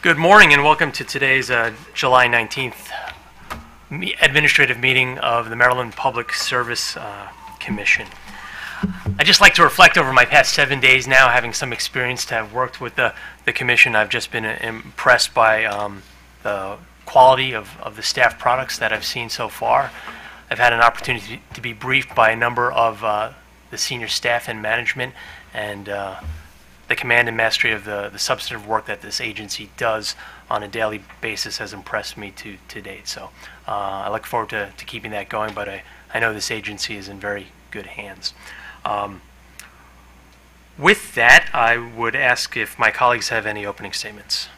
Good morning and welcome to today's July 19th administrative meeting of the Maryland Public Service Commission. I'd just like to reflect over my past 7 days now, having some experience to have worked with the commission. I've just been impressed by the quality of the staff products that I've seen so far. I've had an opportunity to be briefed by a number of the senior staff and management, and the command and mastery of the substantive work that this agency does on a daily basis has impressed me to date. So I look forward to keeping that going, but I know this agency is in very good hands. With that, I would ask if my colleagues have any opening statements.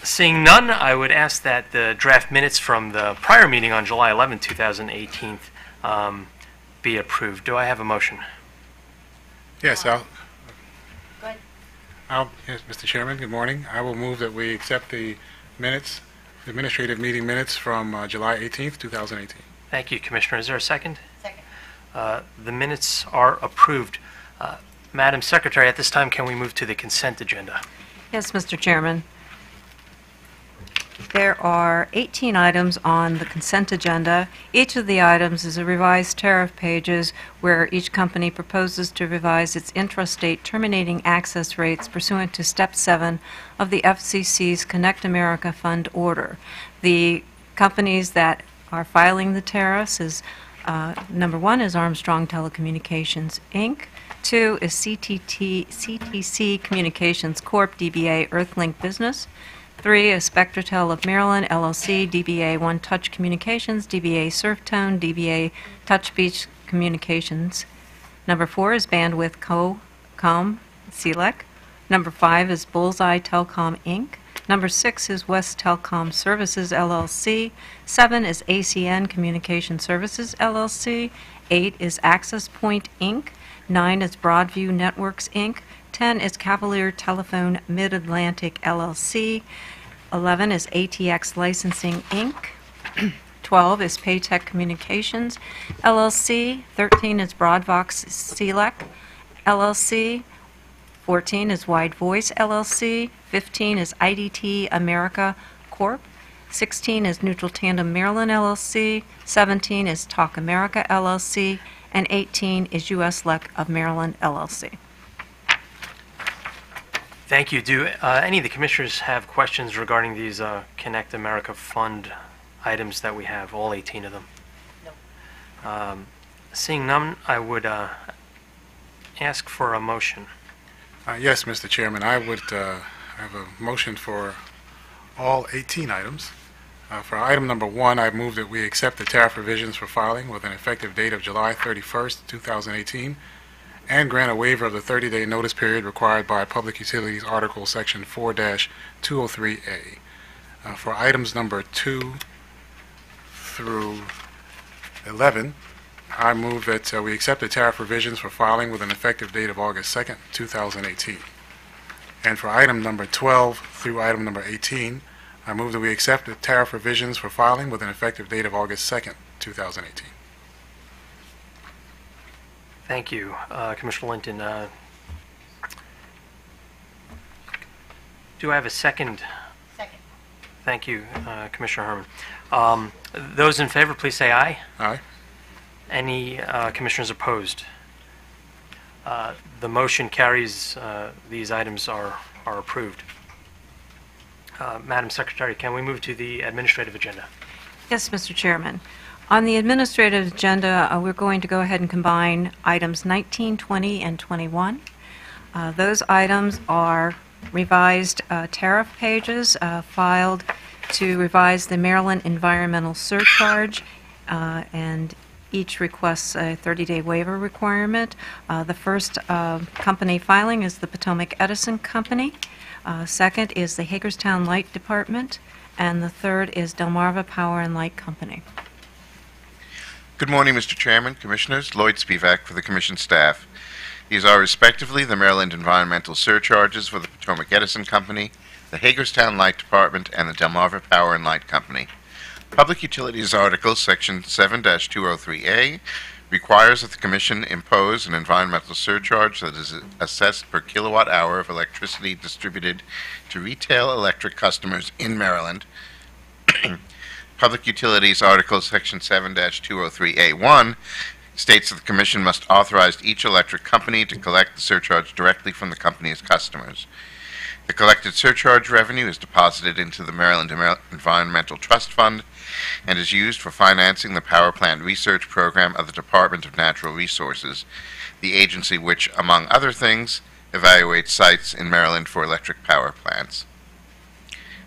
Seeing none, I would ask that the draft minutes from the prior meeting on July 11, 2018 be approved. Do I have a motion? Yes, Go ahead. yes, Mr. Chairman, good morning. I will move that we accept the minutes, the administrative meeting minutes from July 18th, 2018. Thank you, Commissioner. Is there a second? Second. The minutes are approved. Madam Secretary, at this time, can we move to the consent agenda? Yes, Mr. Chairman. There are 18 items on the consent agenda. Each of the items is a revised tariff pages where each company proposes to revise its intrastate terminating access rates pursuant to Step 7 of the FCC's Connect America Fund order. The companies that are filing the tariffs is number 1 is Armstrong Telecommunications, Inc. 2 is CTC Communications Corp., DBA Earthlink Business. 3 is Spectratel of Maryland, LLC, DBA One Touch Communications, DBA Surftone, DBA TouchBeach Communications. Number 4 is Bandwidth Com, CLEC. Number 5 is Bullseye Telcom, Inc. Number 6 is West Telecom Services, LLC. 7 is ACN Communication Services, LLC. 8 is Access Point, Inc. 9 is Broadview Networks, Inc. 10 is Cavalier Telephone Mid-Atlantic, LLC. 11 is ATX Licensing, Inc. 12 is Paytech Communications, LLC. 13 is Broadvox CLEC, LLC. 14 is Wide Voice, LLC. 15 is IDT America Corp. 16 is Neutral Tandem Maryland, LLC. 17 is Talk America, LLC. And 18 is USLEC of Maryland, LLC. Thank you. Do any of the commissioners have questions regarding these Connect America Fund items that we have, all 18 of them? No. Seeing none, I would ask for a motion. Yes, Mr. Chairman, I would have a motion for all 18 items. For item number 1, I move that we accept the tariff revisions for filing with an effective date of July 31st, 2018, and grant a waiver of the 30-day notice period required by Public Utilities Article Section 4-203A. For items number 2 through 11, I move that we accept the tariff revisions for filing with an effective date of August 2nd, 2018. And for item number 12 through item number 18, I move that we accept the tariff revisions for filing with an effective date of August 2nd, 2018. Thank you, Commissioner Linton. Do I have a second? Second. Thank you, Commissioner Herman. Those in favor, please say aye. Aye. Any commissioners opposed? The motion carries. These items are approved. Madam Secretary, can we move to the administrative agenda? Yes, Mr. Chairman. On the administrative agenda, we're going to go ahead and combine items 19, 20, and 21. Those items are revised tariff pages filed to revise the Maryland environmental surcharge, and each requests a 30-day waiver requirement. The first company filing is the Potomac Edison Company. Second is the Hagerstown Light Department, and the third is Delmarva Power and Light Company. Good morning, Mr. Chairman, Commissioners. Lloyd Spivak for the Commission staff. These are respectively the Maryland environmental surcharges for the Potomac Edison Company, the Hagerstown Light Department, and the Delmarva Power and Light Company. Public Utilities Article, Section 7-203A, requires that the Commission impose an environmental surcharge that is assessed per kilowatt hour of electricity distributed to retail electric customers in Maryland. Public Utilities Article Section 7-203A1 states that the Commission must authorize each electric company to collect the surcharge directly from the company's customers. The collected surcharge revenue is deposited into the Maryland Environmental Trust Fund and is used for financing the power plant research program of the Department of Natural Resources, the agency which, among other things, evaluates sites in Maryland for electric power plants.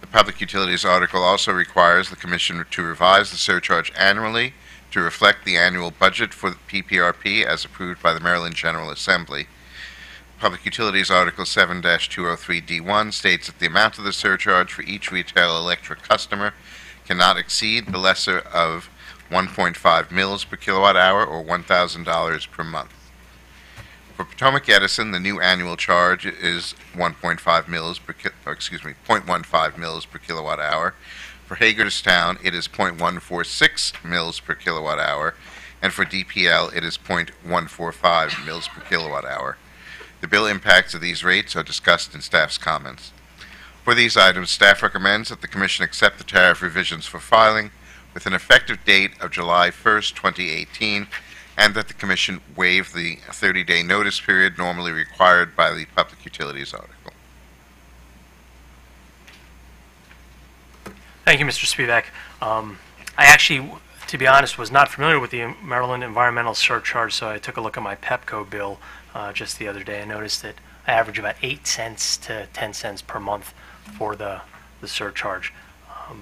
The Public Utilities article also requires the Commission to revise the surcharge annually to reflect the annual budget for the PPRP as approved by the Maryland General Assembly. Public Utilities Article 7-203D1 states that the amount of the surcharge for each retail electric customer cannot exceed the lesser of 1.5 mils per kilowatt hour or $1,000 per month. For Potomac Edison, the new annual charge is 0.15 mils per kilowatt hour. For Hagerstown, it is 0.146 mils per kilowatt hour, and for DPL, it is 0.145 mils per kilowatt hour. The bill impacts of these rates are discussed in staff's comments. For these items, staff recommends that the Commission accept the tariff revisions for filing with an effective date of July 1st, 2018, and that the Commission waive the 30-day notice period normally required by the Public Utilities article. Thank you, Mr. Spivak. I actually, to be honest, was not familiar with the Maryland environmental surcharge, so I took a look at my Pepco bill just the other day. I noticed that I average about 8 cents to 10 cents per month for the surcharge.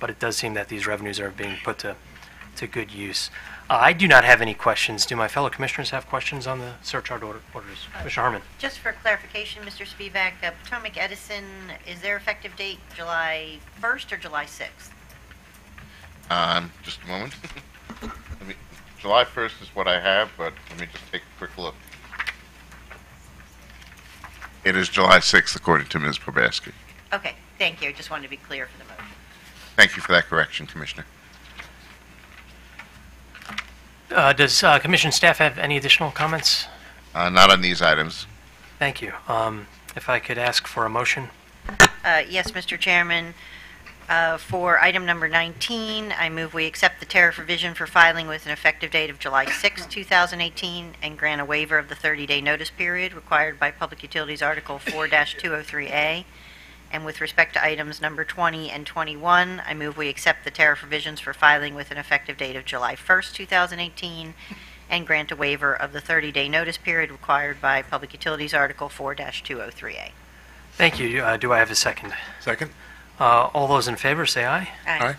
But it does seem that these revenues are being put to good use. I do not have any questions. Do my fellow commissioners have questions on the surcharge orders? Commissioner Harmon. Just for clarification, Mr. Spivak, Potomac Edison, is their effective date July 1st or July 6th? Just a moment. July 1st is what I have, but let me just take a quick look. It is July 6th, according to Ms. Probaski. Okay, thank you. I just wanted to be clear for the motion. Thank you for that correction, Commissioner. Does Commission staff have any additional comments? Not on these items. Thank you. If I could ask for a motion. Yes, Mr. Chairman. For item number 19, I move we accept the tariff revision for filing with an effective date of July 6, 2018, and grant a waiver of the 30-day notice period required by Public Utilities Article 4-203A. And with respect to items number 20 and 21, I move we accept the tariff revisions for filing with an effective date of July 1, 2018, and grant a waiver of the 30-day notice period required by Public Utilities Article 4-203A. Thank you. Do I have a second? Second? All those in favor, say aye. Aye.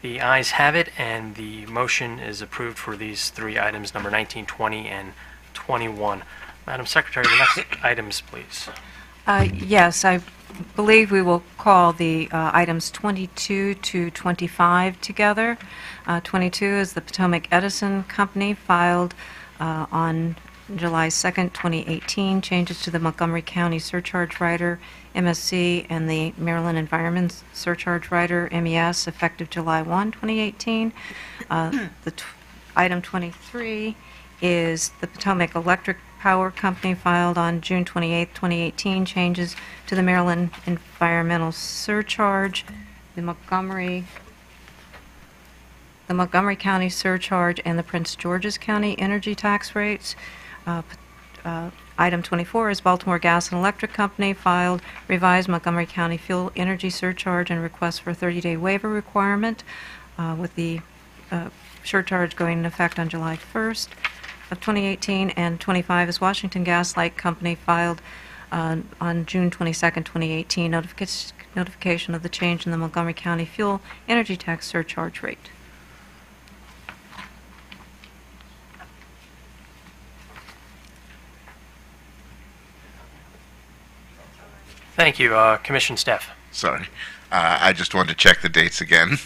The ayes have it, and the motion is approved for these three items, number 19, 20, and 21. Madam Secretary, the next items, please. Yes, I believe we will call the items 22 to 25 together. 22 is the Potomac Edison Company filed on July 2nd, 2018, changes to the Montgomery County Surcharge Rider, MSC, and the Maryland Environment Surcharge Rider, MES, effective July 1, 2018. Item 23 is the Potomac Electric Power Company filed on June 28, 2018, changes to the Maryland Environmental Surcharge, the Montgomery County Surcharge, and the Prince George's County Energy Tax Rates. Item 24 is Baltimore Gas and Electric Company filed revised Montgomery County Fuel Energy Surcharge and request for a 30-day waiver requirement with the surcharge going into effect on July 1st of 2018. And 25 is Washington Gas Light Company filed on June 22nd, 2018, notification of the change in the Montgomery County Fuel Energy Tax Surcharge rate. Thank you. Commission staff. Sorry. I just wanted to check the dates again.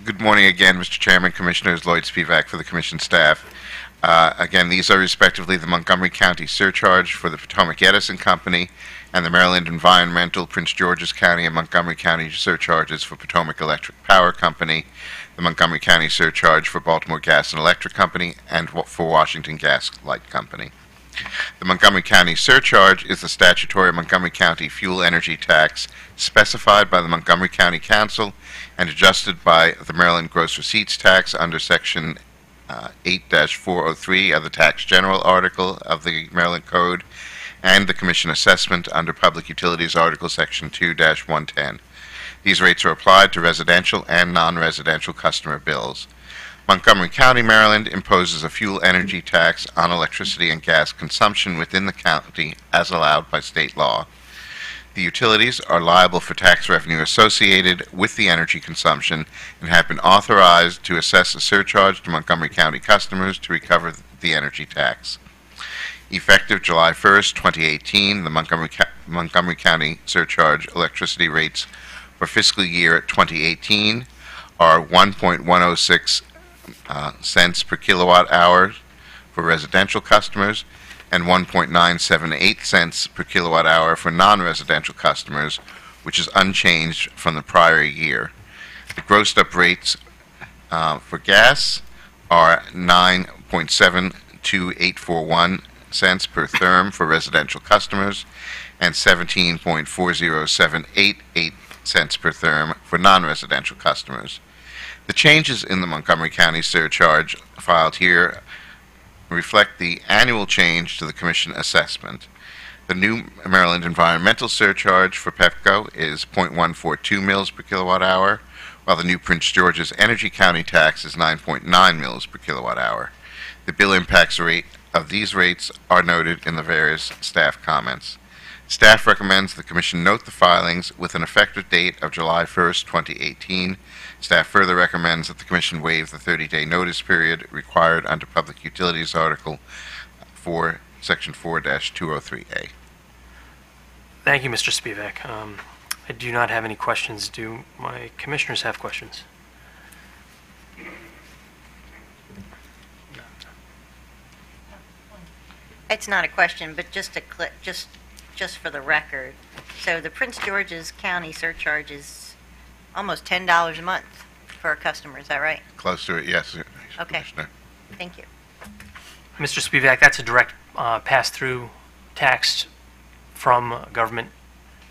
Good morning again, Mr. Chairman, Commissioners. Lloyd Spivak for the Commission staff. Again, these are respectively the Montgomery County Surcharge for the Potomac Edison Company and the Maryland Environmental, Prince George's County, and Montgomery County surcharges for Potomac Electric Power Company, the Montgomery County surcharge for Baltimore Gas and Electric Company, and for Washington Gas Light Company. The Montgomery County surcharge is the statutory Montgomery County fuel energy tax specified by the Montgomery County Council and adjusted by the Maryland Gross Receipts Tax under Section 8-403 of the Tax General Article of the Maryland Code and the Commission Assessment under Public Utilities Article Section 2-110. These rates are applied to residential and non-residential customer bills. Montgomery County, Maryland imposes a fuel energy tax on electricity and gas consumption within the county as allowed by state law. The utilities are liable for tax revenue associated with the energy consumption and have been authorized to assess a surcharge to Montgomery County customers to recover the energy tax. Effective July 1st, 2018, the Montgomery County surcharge electricity rates for fiscal year 2018 are 1.106 cents per kilowatt hour for residential customers and 1.978 cents per kilowatt hour for non-residential customers, which is unchanged from the prior year. The grossed up rates for gas are 9.72841 cents per therm for residential customers and 17.40788 cents per therm for non-residential customers. The changes in the Montgomery County surcharge filed here reflect the annual change to the Commission assessment. The new Maryland environmental surcharge for PEPCO is 0.142 mils per kilowatt hour, while the new Prince George's Energy County tax is 9.9 mils per kilowatt hour. The bill impacts rate of these rates are noted in the various staff comments. Staff recommends the Commission note the filings with an effective date of July 1st, 2018. Staff further recommends that the Commission waive the 30-day notice period required under Public Utilities Article 4, Section 4-203A. Thank you, Mr. Spivak. I do not have any questions. Do my commissioners have questions? It's not a question, but just a just for the record. So the Prince George's County surcharge is almost $10 a month for our customers. Is that right? Close to it, yes, Okay. Commissioner. Thank you. Mr. Spivak, that's a direct pass-through tax from government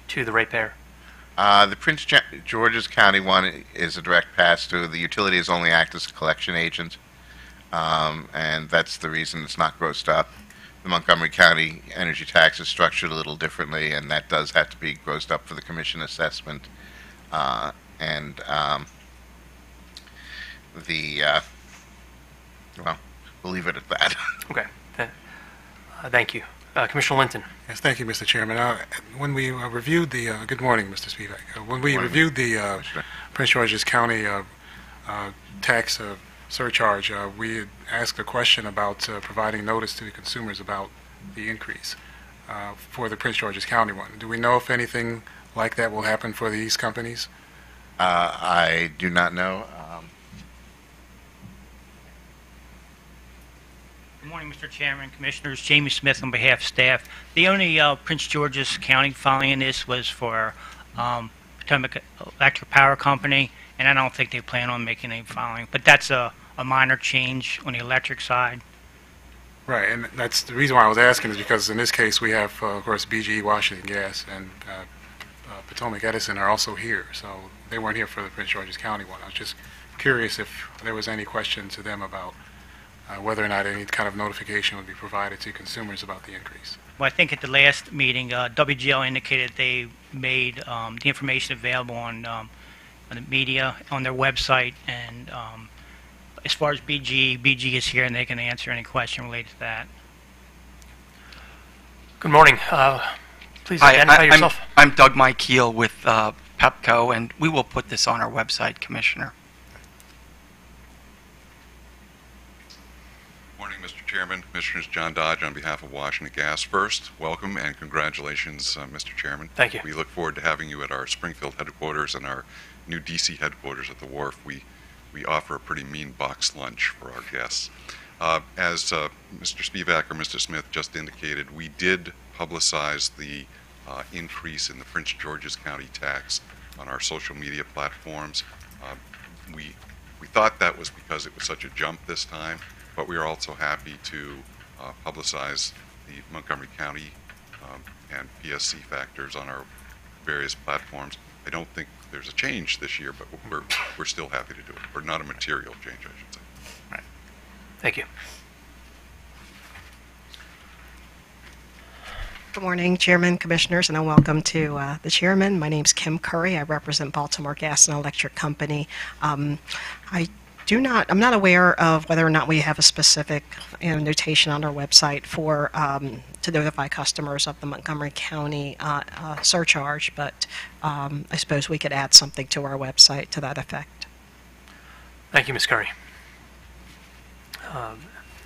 to the ratepayer. The Prince George's County one is a direct pass-through. The utilities only act as a collection agent, and that's the reason it's not grossed up. The Montgomery County energy tax is structured a little differently, and that does have to be grossed up for the Commission assessment. Well, we'll leave it at that. Okay. Thank you. Commissioner Linton. Yes, thank you, Mr. Chairman. When we reviewed the, good morning, Mr. Spivak. When we reviewed the Prince George's County tax surcharge, we had asked a question about providing notice to the consumers about the increase for the Prince George's County one. Do we know if anything like that will happen for these companies? I do not know. Good morning, Mr. Chairman, Commissioners. Jamie Smith on behalf of staff. The only Prince George's County filing in this was for Potomac Electric Power Company, and I don't think they plan on making any filing. But that's a minor change on the electric side. Right, and that's the reason why I was asking is because in this case we have, of course, BGE, Washington Gas, and Potomac Edison are also here, so they weren't here for the Prince George's County one. I was just curious if there was any question to them about whether or not any kind of notification would be provided to consumers about the increase. Well, I think at the last meeting, WGL indicated they made the information available on the media, on their website, and as far as BG is here and they can answer any question related to that. Good morning. Please identify yourself. I'm Doug Mikeel with PEPCO, and we will put this on our website, Commissioner. Morning, Mr. Chairman, Commissioners. John Dodge on behalf of Washington Gas. First, welcome and congratulations, Mr. Chairman. Thank you. We look forward to having you at our Springfield headquarters and our new DC headquarters at the wharf. We offer a pretty mean box lunch for our guests. As Mr. Spivak or Mr. Smith just indicated, we did publicize the increase in the Prince George's County tax on our social media platforms. We thought that was because it was such a jump this time, but we are also happy to publicize the Montgomery County and PSC factors on our various platforms. I don't think there's a change this year, but we're still happy to do it. Or not a material change, I should say. Thank you. Good morning, Chairman, Commissioners, and welcome to the Chairman. My name's Kim Curry. I represent Baltimore Gas and Electric Company. I'm not aware of whether or not we have a specific notation on our website for to notify customers of the Montgomery County surcharge, but I suppose we could add something to our website to that effect. Thank you, Ms. Curry.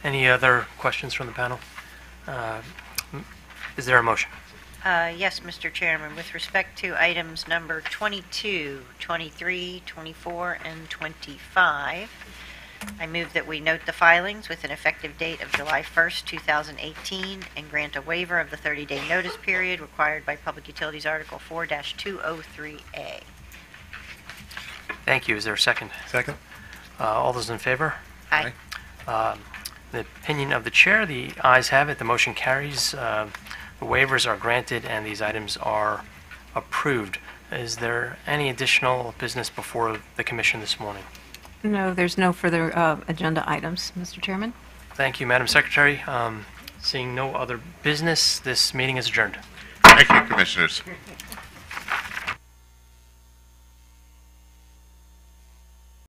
Any other questions from the panel? Is there a motion? Yes, Mr. Chairman. With respect to items number 22, 23, 24, and 25, I move that we note the filings with an effective date of July 1st, 2018, and grant a waiver of the 30-day notice period required by Public Utilities Article 4-203A. Thank you. Is there a second? Second? All those in favor? Aye. The opinion of the chair, the ayes have it. The motion carries. The waivers are granted and these items are approved. Is there any additional business before the commission this morning? No, there's no further agenda items, Mr. Chairman. Thank you, Madam Secretary. Seeing no other business, this meeting is adjourned. Thank you, Commissioners.